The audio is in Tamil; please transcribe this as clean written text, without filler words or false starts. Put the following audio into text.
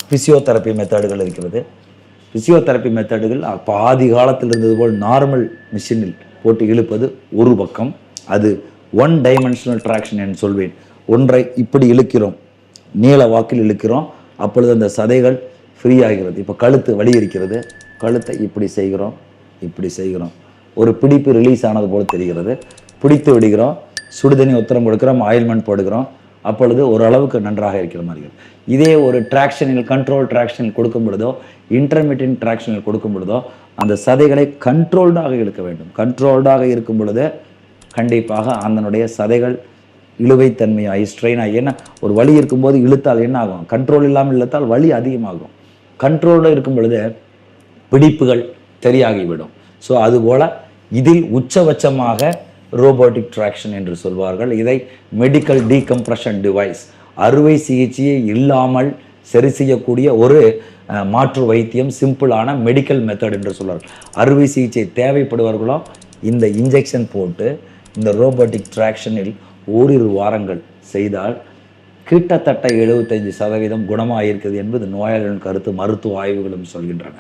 ஃபிசியோதெரப்பி மெத்தடுகள் இருக்கிறது. ஃபிசியோதெரப்பி மெத்தடுகள் பாதி காலத்தில் இருந்தது போல் நார்மல் மிஷினில் போட்டு இழுப்பது ஒரு பக்கம். அது ஒன் டைமென்ஷனல் ட்ராக்ஷன் என்று சொல்வேன். ஒன்றை இப்படி இழுக்கிறோம், நீள வாக்கில் இழுக்கிறோம், அப்பொழுது அந்த சதைகள் ஃப்ரீ ஆகிறது. இப்போ கழுத்து வலி இருக்கிறது, கழுத்தை இப்படி செய்கிறோம், இப்படி செய்கிறோம், ஒரு பிடிப்பு ரிலீஸ் ஆனது போல் தெரிகிறது. பிடித்து விடுகிறோம், சுடுதண்ணி உத்தரம் கொடுக்குறோம், ஆயில்மெண்ட் போடுகிறோம், அப்பொழுது ஓரளவுக்கு நன்றாக இருக்கிற மாதிரி. இதே ஒரு ட்ராக்ஷனில் கண்ட்ரோல் ட்ராக்ஷனில் கொடுக்கும் பொழுதோ இன்டர்மீடியன்ட் ட்ராக்ஷனில் கொடுக்கும் பொழுதோ அந்த சதைகளை கண்ட்ரோல்டாக இழுக்க வேண்டும். கண்ட்ரோல்டாக இருக்கும் பொழுது கண்டிப்பாக அதனுடைய சதைகள் இழுவைத்தன்மையாகி ஸ்ட்ரெயின் ஆகி, ஏன்னா ஒரு வலி இருக்கும்போது இழுத்தால் என்ன ஆகும், கண்ட்ரோல் இல்லாமல் இழுத்தால் வலி அதிகமாகும். கண்ட்ரோலில் இருக்கும் பொழுது பிடிப்புகள் தெரியாகிவிடும். ஸோ அதுபோல் இதில் உச்சபட்சமாக ரோபோட்டிக் ட்ராக்ஷன் என்று சொல்வார்கள். இதை மெடிக்கல் டீகம்ப்ரஷன் டிவைஸ், அறுவை சிகிச்சையே இல்லாமல் சரி செய்யக்கூடிய ஒரு மாற்று வைத்தியம், சிம்பிளான மெடிக்கல் மெத்தட் என்று சொல்வார்கள். அறுவை சிகிச்சை தேவைப்படுவர்களோ இந்த இன்ஜெக்ஷன் போட்டு இந்த ரோபோட்டிக் ட்ராக்ஷனில் ஓரிரு வாரங்கள் செய்தால் கிட்டத்தட்ட 75% குணமாக இருக்கிறது என்பது நோயாளிகளின் கருத்து, மருத்துவ ஆய்வுகளும் சொல்கின்றன.